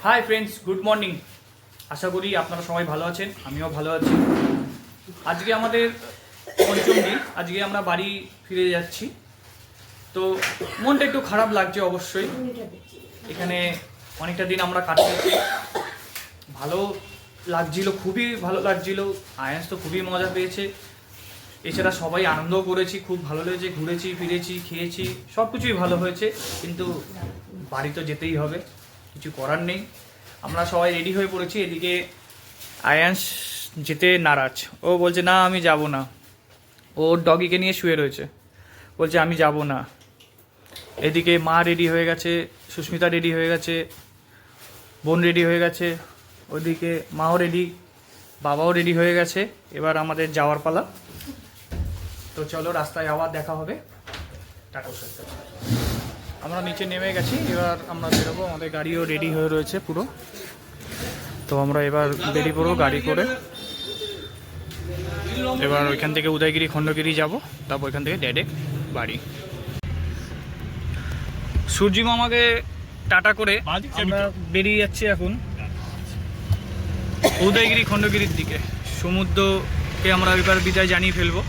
High friends, good morning. আশা করি আপনারা সবাই ভালো আছেন, আমিও ভালো আছি। আজকে আমাদের পঞ্চম দিন, আজকে আমরা বাড়ি ফিরে যাচ্ছি। তো মনটা একটু খারাপ লাগছে অবশ্যই। এখানে অনেকটা দিন আমরা কাটিয়েছি, ভালো লাগছিল, খুবই ভালো লাগছিল। আয়ান্স তো খুবই মজা পেয়েছে, এছাড়া সবাই আনন্দও করেছি, খুব ভালো লেগেছে, ঘুরেছি ফিরেছি, খেয়েছি, সব কিছুই ভালো হয়েছে। কিন্তু বাড়ি তো যেতেই হবে, কিছু করার নেই। আমরা সবাই রেডি হয়ে পড়েছি। এদিকে আয়ান্স যেতে নারাজ, ও বলছে না আমি যাব না। ওর ডগিকে নিয়ে শুয়ে রয়েছে, বলছে আমি যাব না। এদিকে মা রেডি হয়ে গেছে, সুস্মিতা রেডি হয়ে গেছে, বোন রেডি হয়ে গেছে, ওদিকে মাও রেডি, বাবাও রেডি হয়ে গেছে। এবার আমাদের যাওয়ার পালা। তো চলো, রাস্তায় আবার দেখা হবে। টাটা। আমরা নিচে নেমে গেছি, এবার আমরা বেরোবো। আমাদের গাড়িও রেডি হয়ে রয়েছে পুরো। তো আমরা এবার বেরিয়ে পড়বো গাড়ি করে। এবার ওইখান থেকে উদয়গিরি খণ্ডগিরি যাব, তারপর ওইখান থেকে ডাইরেক্ট বাড়ি। সূর্যি মামাকে টাটা করে আমরা বেরিয়ে যাচ্ছি এখন উদয়গিরি খণ্ডগিরির দিকে। সমুদ্রকে আমরা এবার বিদায় জানিয়ে ফেলবো।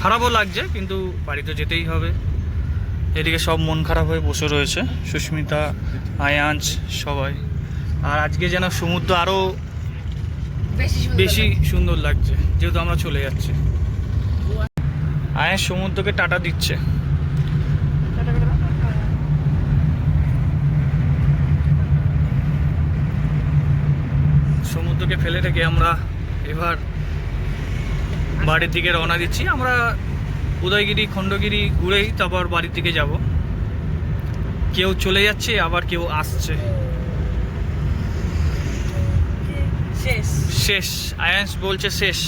খারাপও লাগছে, কিন্তু বাড়ি তো যেতেই হবে। এদিকে সব মন খারাপ হয়ে বসে রয়েছে, সুস্মিতা, আয়ান্স, সবাই। আর আজকে যেন সমুদ্র আরও বেশি সুন্দর লাগছে, যেহেতু আমরা চলে যাচ্ছি। আয়ান্স সমুদ্রকে টাটা দিচ্ছে। সমুদ্রকে ফেলে রেখে আমরা এবার বাড়ির দিকে রওনা দিচ্ছি। আমরা উদয়গিরি খণ্ডগিরি ঘুরেই তারপর বাড়ির দিকে যাব। কেউ চলে যাচ্ছে, আবার কেউ আসছে। শেষ, আয়ান্স বলছে শেষ।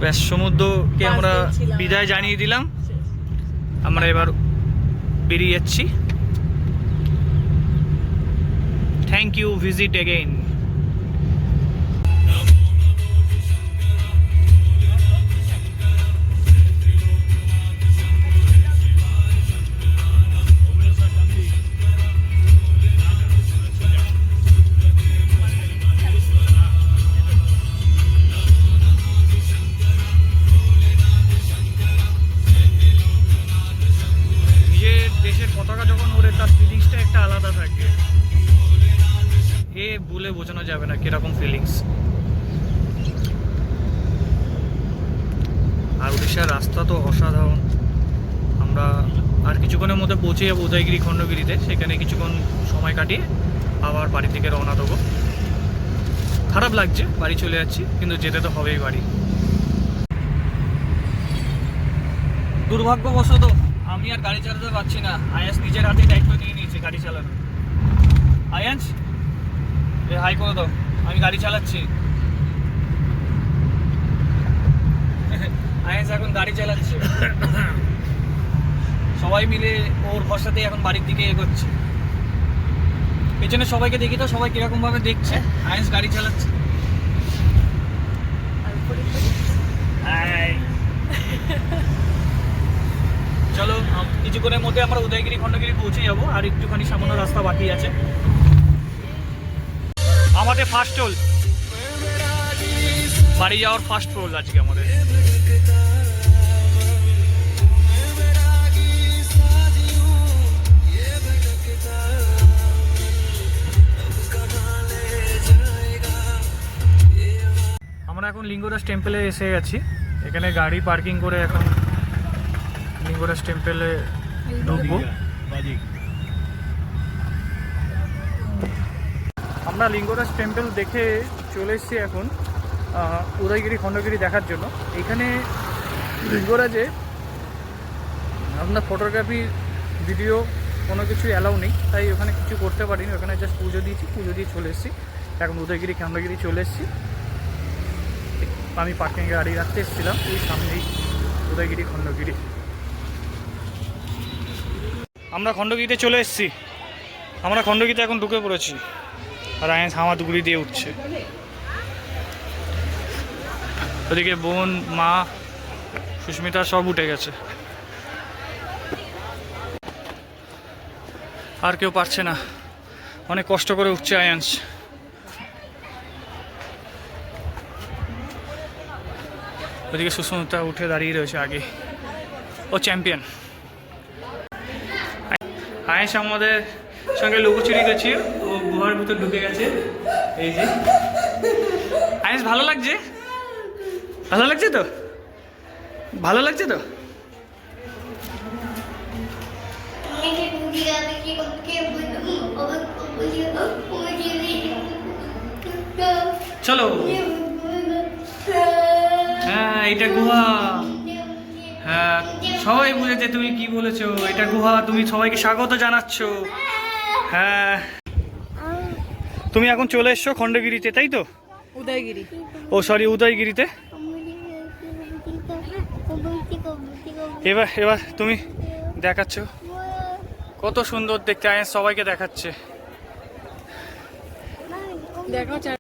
ব্যাস, সমুদ্রকে আমরা বিদায় জানিয়ে দিলাম। আমরা এবার বেরিয়ে যাচ্ছি। Thank you, visit again. দেশের পতাকা যখন ওড়ে, তার ফিলিংসটা একটা আলাদা থাকে। বলে বোঝানো যাবে না কিরকম ফিলিংস। আর উড়িষ্যার রাস্তা তো অসাধারণ। আমরা আর কিছুক্ষণের মধ্যে পৌঁছে যাবো উদয়গিরি খণ্ডগিরিতে। সেখানে কিছুক্ষণ সময় কাটিয়ে আবার বাড়ি থেকে রওনা দেবো। খারাপ লাগছে, বাড়ি চলে যাচ্ছি, কিন্তু যেতে তো হবেই বাড়ি। দুর্ভাগ্যবশত আমি আর গাড়ি চালাতে পারছি না। আয়ান্স নিজের হাতে দায়িত্ব নিয়ে নিয়েছে গাড়ি চালানো। আয়ান্স, হাই করে দাও, আমি গাড়ি চালাচ্ছি। আয়ান্স এখন গাড়ি চালাচ্ছে। সবাই মিলে ওর ভরসাতে এখন বাড়ির দিকে এগোচ্ছে। পেছনে সবাইকে দেখি তো, সবাই কিরকম ভাবে দেখছে। আয়ান্স গাড়ি চালাচ্ছে। চলো, কিছুক্ষণের মধ্যে আমরা উদয়গিরি খণ্ডগিরি পৌঁছে যাবো। আর একটুখানি সামান্য রাস্তা বাকি আছে। আমাদের ফার্স্ট টোল, বাড়ি যাওয়ার ফার্স্ট টোল আজকে আমাদের। আমরা এখন লিঙ্গরাজ টেম্পলে এসে গেছি। এখানে গাড়ি পার্কিং করে এখন লিঙ্গরাজ টেম্পলে ঢুকবো। আমরা লিঙ্গরাজ টেম্পল দেখে চলে এসেছি এখন উদয়গিরি খণ্ডগিরি দেখার জন্য। এখানে লিঙ্গরাজে আপনার ফটোগ্রাফি, ভিডিও কোনো কিছু অ্যালাউ নেই, তাই ওখানে কিছু করতে পারিনি। ওখানে জাস্ট পুজো দিয়েছি, পুজো দিয়ে চলে এসেছি। এখন উদয়গিরি খণ্ডগিরি চলে এসেছি। আমি পার্কিংয়ে গাড়ি রাখতে এসেছিলাম, এই সামনেই উদয়গিরি খণ্ডগিরি। আমরা খণ্ডগিরিতে চলে এসেছি। আমরা খণ্ডগিরিতে এখন ঢুকে পড়েছি। আর আয়ান্স হামাদুগুড়ি দিয়ে উঠছে। ওদিকে বোন, মা, সুস্মিতা সব উঠে গেছে। আর কেউ পারছে না, অনেক কষ্ট করে উঠছে আয়াংশ। ওদিকে সুস্মিতা উঠে দাঁড়িয়ে রয়েছে আগে, ও চ্যাম্পিয়ন। আয়াংশ আমাদের সঙ্গে লুকোচুরি গেছে, ও গুহার ভিতর ঢুকে গেছে। এই যে আয়াংশ, ভালো লাগছে? ভালো লাগছে তো? ভালো লাগছে তো? চলো। হ্যাঁ, এটা গুহা। হ্যাঁ, সবাই বুঝেছে তুমি কি বলেছো, এটা গুহা। তুমি সবাইকে স্বাগত জানাচ্ছ। হ্যাঁ, তুমি এখন চলে এসছো খণ্ডগিরিতে, তাই তো? উদয়গিরি। ও সরি, উদয়গিরিতে। এবার এবার তুমি দেখাচ্ছ, কত সুন্দর দেখতে। আয়াংশ সবাইকে দেখাচ্ছে।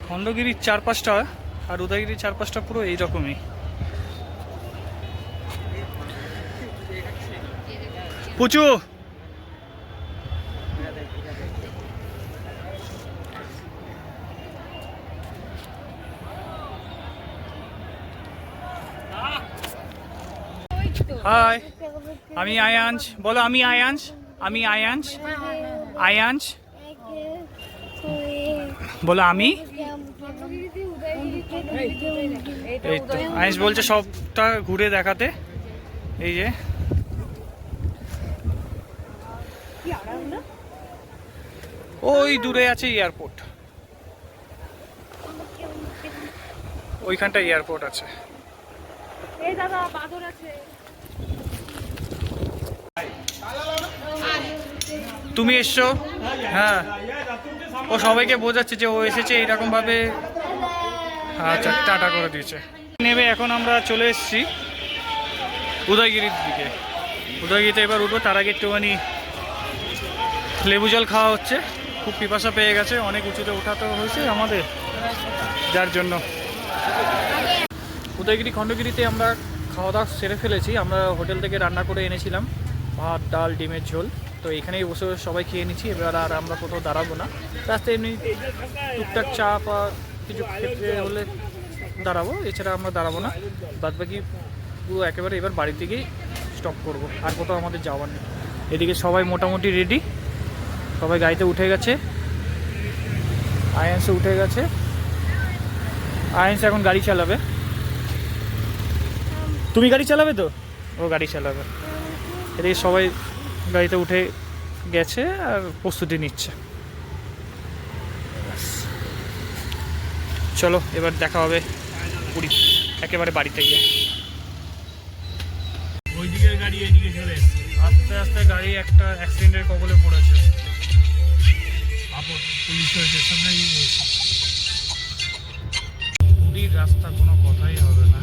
খণ্ডগিরির চারপাশটা আর উদয়গিরির চারপাশটা পুরো এইরকমই। পুচু, হাই, আমি আয়াংশ। বলো, আমি আয়াংশ। আমি আয়াংশ। আয়াংশ বলো, আমি। এই তো আয়াংশ বলছে সবটা ঘুরে দেখাতে। এই যে ওই দূরে আছে এয়ারপোর্ট, ওইখানটা এয়ারপোর্ট আছে। তুমি এসছো? হ্যাঁ, ও সবাইকে বোঝাচ্ছে যে ও এসেছে এইরকম ভাবে। আচ্ছা, টাটা করে দিয়েছে। নেবে এখন আমরা চলে এসেছি উদয়গিরির দিকে। উদয়গিরিতে এবার উঠবো, তার আগে একটুখানি লেবু জল খাওয়া হচ্ছে। খুব পিপাসা পেয়ে গেছে, অনেক উঁচুতে ওঠাতে হয়েছে আমাদের, যার জন্য। উদয়গিরি খণ্ডগিরিতে আমরা খাওয়া দাওয়া সেরে ফেলেছি। আমরা হোটেল থেকে রান্না করে এনেছিলাম ভাত, ডাল, ডিমের ঝোল। তো এখানেই বসে সবাই খেয়ে নিচ্ছি। এবার আর আমরা কোথাও দাঁড়াবো না, রাস্তায় এমনি টুকটাক চা বা কিছু খেতে হলে দাঁড়াবো, এছাড়া আমরা দাঁড়াবো না। বাদবাকি পুরো একেবারে এবার বাড়ির দিকেই স্টপ করবো, আর কোথাও আমাদের যাওয়ার নেই। এদিকে সবাই মোটামুটি রেডি, সবাই গাড়িতে উঠে গেছে। আয়াংশ উঠে গেছে। আয়াংশ এখন গাড়ি চালাবে। তুমি গাড়ি চালাবে তো? ও গাড়ি চালাবে। এদিকে সবাই গাড়িতে উঠে গেছে আর প্রস্তুতি নিচ্ছে। চলো এবার দেখা হবে পুরী একেবারে বাড়িতে গিয়ে। ওইদিকে গাড়ি এদিকে চলে এসছে, আস্তে আস্তে গাড়ি একটা অ্যাক্সিডেন্টের কবলে পড়েছে। পুলিশ হয়েছে, সামনে পুরীর রাস্তা কোনো কথাই হবে না,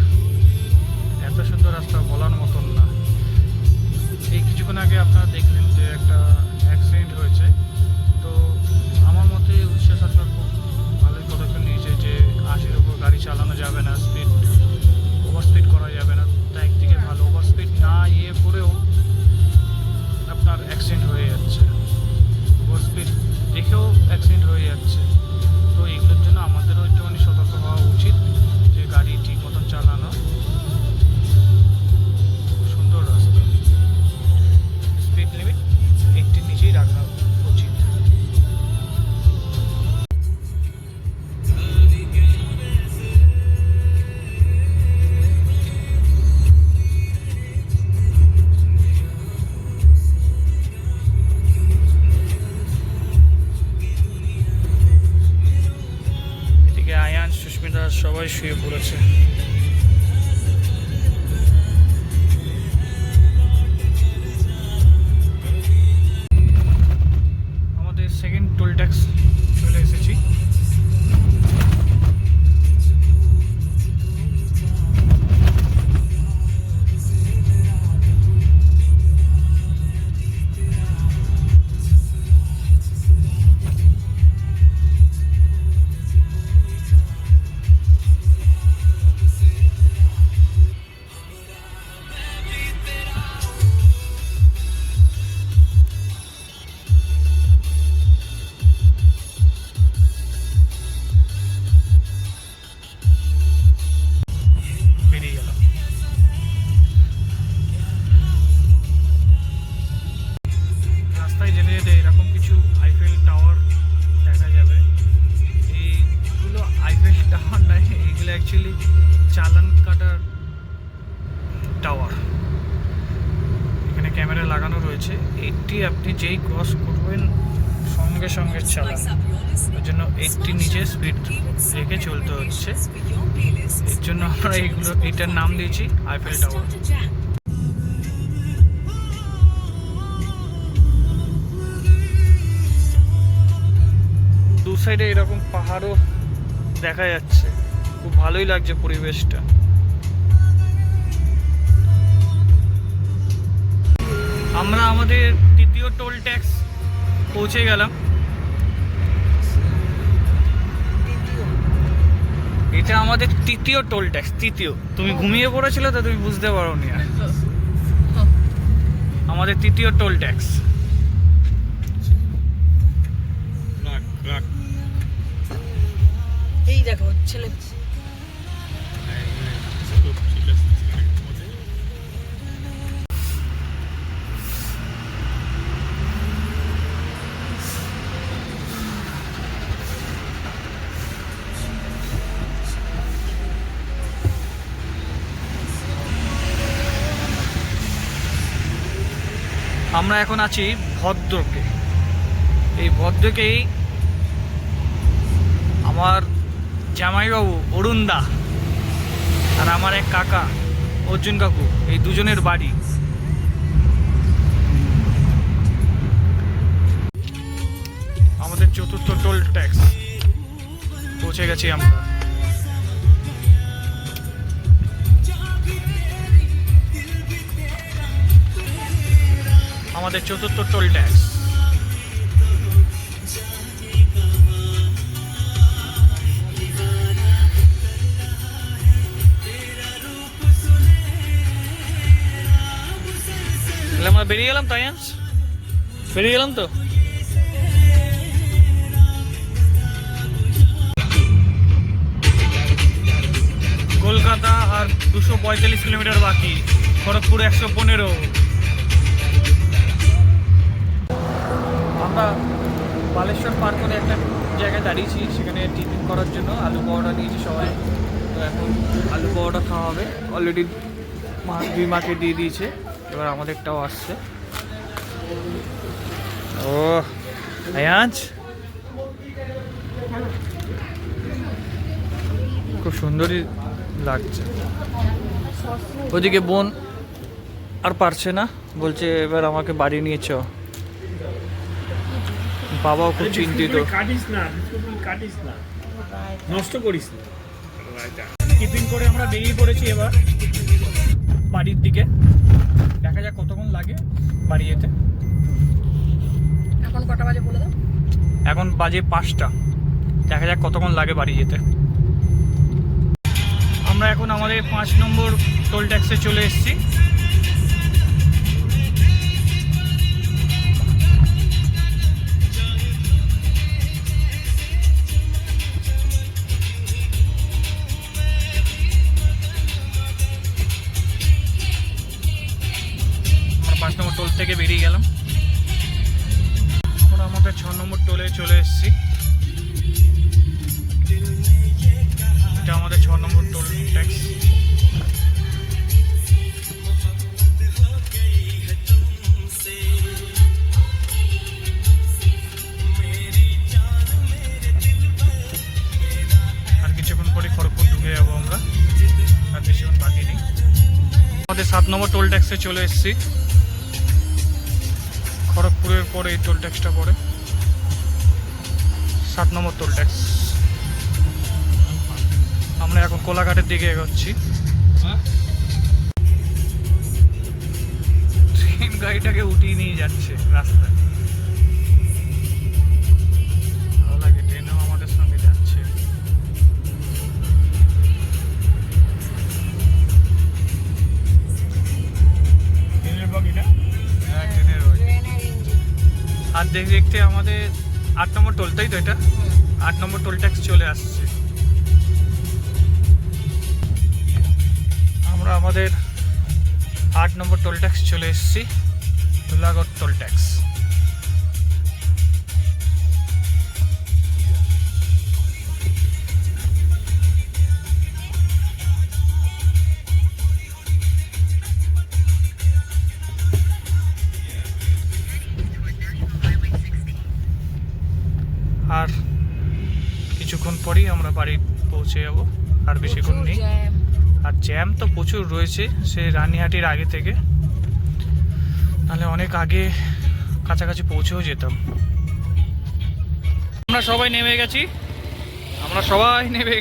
এত সুন্দর রাস্তা বলার মতন না। এই কিছুক্ষণ আগে আপনারা দেখলেন যে একটা অ্যাক্সিডেন্ট হয়েছে। তো আমার মতে উড়িষ্যা সরকার খুব ভালোই পদক্ষেপ নিয়েছে যে 80-র উপর গাড়ি চালানো যাবে না, ওভার স্পিড করা যাবে না। তা একদিকে ভালো, ওভার স্পিড না করেও আপনার অ্যাক্সিডেন্ট হয়ে যাচ্ছে, ওভার স্পিড দেখেও অ্যাক্সিডেন্ট হয়ে যাচ্ছে। তো এগুলোর জন্য আমাদেরও একটুখানি সতর্ক হওয়া উচিত যে গাড়ি ঠিক মতন চালানো। সুন্দর রাস্তা, স্পিড লিমিট 80-র নিচেই রাখা উচিত। এদিকে আয়াংশ, সুস্মিতা সবাই শুয়ে পড়েছে। সেকেন্ড টোল ট্যাক্স চলে এসেছি। লাগানো রয়েছে, 80 আপনি যেই ক্রস করবেন সঙ্গে সঙ্গে চালান, ওই জন্য 80 নিচে স্পিড রেখে চলতে হচ্ছে। এর জন্য আমরা এটার নাম দিয়েছি আইফেল টাওয়ার। দু সাইডে এরকম পাহাড়ও দেখা যাচ্ছে, খুব ভালোই লাগছে পরিবেশটা। আমরা আমাদের তৃতীয় টোল ট্যাক্স পৌঁছে গেলাম। এটা আমাদের তৃতীয় টোল ট্যাক্স, তৃতীয়। তুমি ঘুমিয়ে পড়েছিলে তো, তুমি বুঝতে পারো নি। আমাদের তৃতীয় টোল ট্যাক্স। এই দেখো ছেলে আমরা এখন আছি ভদ্রকে। এই ভদ্রকেই আমার জামাইবাবু অরুণ দা আর আমার এক কাকা অর্জুন কাকু, এই দুজনের বাড়ি। আমাদের চতুর্থ টোল ট্যাক্স পৌঁছে গেছি আমরা। আমাদের চতুর্থ টোল ট্যাক্স। আমরা বেরিয়ে গেলাম, তাই বেরিয়ে গেলাম তো। কলকাতা আর 245 কিলোমিটার বাকি, খড়গপুর 115। আমরা বালেশ্বর পার করে একটা জায়গায় দাঁড়িয়েছি, সেখানে টিফিন করার জন্য আলু পরোটা নিয়েছি সবাই। তো এখন আলু পরোটা খাওয়া হবে। অলরেডি মাকে দিয়ে দিয়েছে, এবার আমাদেরটাও আসছে। ও আয়াজ খুব সুন্দরই লাগছে। ওদিকে বোন আর পারছে না, বলছে এবার আমাকে বাড়ি নিয়ে চ। বাবাও খুব চিন্তিত। নষ্ট করিস না। টিফিন করে আমরা বেরিয়ে পড়েছি এবার বাড়ির দিকে। দেখা যাক কতক্ষণ লাগে বাড়ি যেতে। এখন কটা বাজে বলে দাও? এখন বাজে 5টা। দেখা যাক কতক্ষণ লাগে বাড়ি যেতে। আমরা এখন আমাদের 5 নম্বর টোল ট্যাক্সে চলে এসেছি। আমরা 5 নম্বর টোল থেকে বেরিয়ে গেলাম। আমরা আমাদের 6 নম্বর টোলে চলে এসেছি। এটা আমাদের 6 নম্বর টোল ট্যাক্স। আর কিছুক্ষণ পরে খড়গপুর ঢুকে যাবো আমরা, আর বেশিক্ষণ বাকি নেই। আমাদের 7 নম্বর টোল ট্যাক্সে চলে এসেছি। খড়গপুরের পরে এই টোল ট্যাক্সটা পড়ে, 7 নম্বর টোল ট্যাক্স। আমরা এখন কোলাঘাটের দিকে এগোচ্ছি। ট্রেন গাড়িটাকে উঠিয়ে নিয়ে যাচ্ছে রাস্তায়, ভালো লাগে। ট্রেনও আমাদের সঙ্গে যাচ্ছে। ট্রেনের বগিটা, হ্যাঁ ট্রেনের বগি। আর দেখতে দেখতে আমাদের 8 নম্বর টোল, তাই তো? এটা 8 নম্বর টোল ট্যাক্স চলে আসছে। আমরা আমাদের 8 নম্বর টোল ট্যাক্স চলে এসেছি, ধুলাগড় টোল ট্যাক্স। পরেই আমরা বাড়ি পৌঁছে যাব, আর বেশিক্ষণ প্রচুর নেই। জ্যাম। আর জ্যাম তো প্রচুর রয়েছে, সে রানীহাটির আগে থেকে, নাহলে অনেক আগে কাছাকাছি পৌঁছেও যেতাম। আমরা সবাই নেমে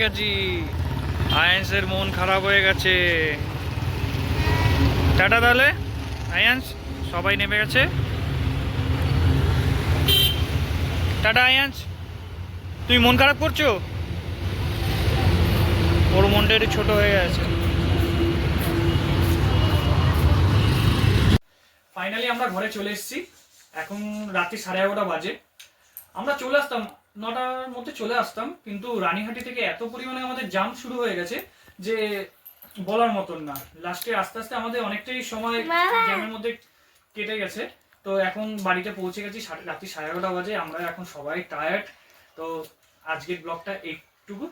গেছি, আয়ান্সের মন খারাপ হয়ে গেছে। টাটা তাহলে আয়ান্স, সবাই নেমে গেছে। টাটা আয়ান্স, তুই মন খারাপ করছো? ওর মনটা একটু ছোট হয়ে গেছে। ফাইনালি আমরা ঘরে চলে এসেছি, এখন রাত্রি 11:30 বাজে। আমরা চলে আসতাম 9টার মধ্যে চলে আসতাম, কিন্তু রানীহাটি থেকে এত পরিমাণে আমাদের জাম শুরু হয়ে গেছে যে বলার মতন না। লাস্টে আস্তে আস্তে আমাদের অনেকটাই সময় জ্যামের মধ্যে কেটে গেছে। তো এখন বাড়িতে পৌঁছে গেছি রাত্রি 11:30 বাজে। আমরা এখন সবাই টায়ার্ড। তো আজকের ব্লগটা এইটুকু।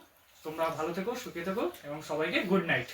তোমরা ভালো থেকো, সুখে থেকো এবং সবাইকে গুড নাইট।